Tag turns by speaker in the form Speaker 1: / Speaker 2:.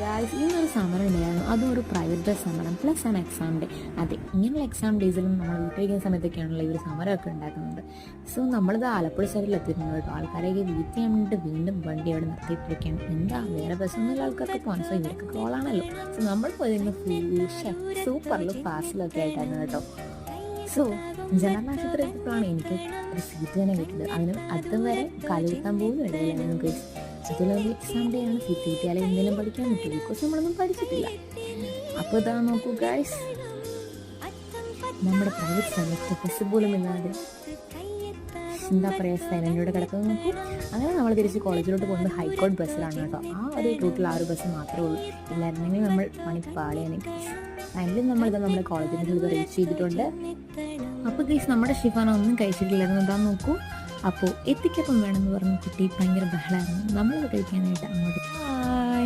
Speaker 1: Guys ഇന്നൊരു സമരം ഉണ്ടായിരുന്നു. അതും ഒരു പ്രൈവറ്റ് ബസ് സമരം പ്ലസ് ആണ് എക്സാം ഡേ. അതെ, ഇങ്ങനെയുള്ള എക്സാം ഡേയ്സിലും നമ്മൾ വീട്ടിലിരിക്കുന്ന സമയത്തൊക്കെയാണല്ലോ ഈ ഒരു സമരമൊക്കെ ഉണ്ടാക്കുന്നത്. സോ നമ്മളിത് ആലപ്പുഴ സൈഡിൽ എത്തിയിട്ടുണ്ട് കേട്ടോ. ആൾക്കാരെയൊക്കെ വെയിറ്റ് ചെയ്യാൻ വേണ്ടിയിട്ട് വീണ്ടും വണ്ടി അവിടെ നിർത്തിയിട്ടിരിക്കുകയാണ്. എന്താ വേറെ ബസ്സൊന്നുമില്ല ആൾക്കാർക്ക് പോകാൻ. സോ ഇവർക്ക് കോളാണല്ലോ. സോ നമ്മൾ പോയതിന് സൂപ്പറിലും ഫാസ്റ്റിലും ഒക്കെ ആയിട്ടായിരുന്നു കേട്ടോ. സോ ജനറൽ ആശുപത്രി എത്തിയപ്പോഴാണ് എനിക്ക് ഒരു സീറ്റ് തന്നെ കിട്ടിയത്. അതിന് അതും വരെ കാലുകുത്താൻ പോലും ഇടയിലായിരുന്നു ഗൈസ്. അതിലൊരു എക്സാം ഡേ ആണ്. സീറ്റ് കിട്ടിയാലേ എന്തെങ്കിലും പഠിക്കാൻ പറ്റും. ബിക്കോസ് നമ്മളൊന്നും പഠിച്ചിട്ടില്ല. അപ്പോൾ ഇതാ നോക്കൂ ഗൈസ്, നമ്മുടെ പ്രൈവറ്റ് സമയത്ത് ബസ് പോലും ഇല്ലാതെ എന്താ പറയുക സൈലൻ്റോടെ കിടക്കുന്നത് നോക്കൂ. അങ്ങനെ നമ്മൾ തിരിച്ച് കോളേജിലോട്ട് പോകുന്നത് ഹൈക്കോർട്ട് ബസ്സിലാണ് കേട്ടോ. ആ ഒരു റൂട്ടിൽ ആ ഒരു ബസ് മാത്രമേ ഉള്ളൂ. ഇല്ലായിരുന്നെങ്കിൽ നമ്മൾ പണിപ്പാളിയാണ് ഗൈസ്. ഫൈനലി നമ്മളിത് നമ്മുടെ കോളേജിൻ്റെ ഇത് റീച്ച് ചെയ്തിട്ടുണ്ട്. അപ്പോൾ ഗൈസ് നമ്മുടെ ഷിഫാന ഒന്നും കഴിച്ചിട്ടില്ലായിരുന്നു. എന്താ നോക്കൂ. അപ്പോൾ എത്തിക്കപ്പം വേണമെന്ന് പറഞ്ഞ കുട്ടി ഭയങ്കര ബഹളമായിരുന്നു. നമ്മളത് കഴിക്കാനായിട്ട് അങ്ങോട്ട്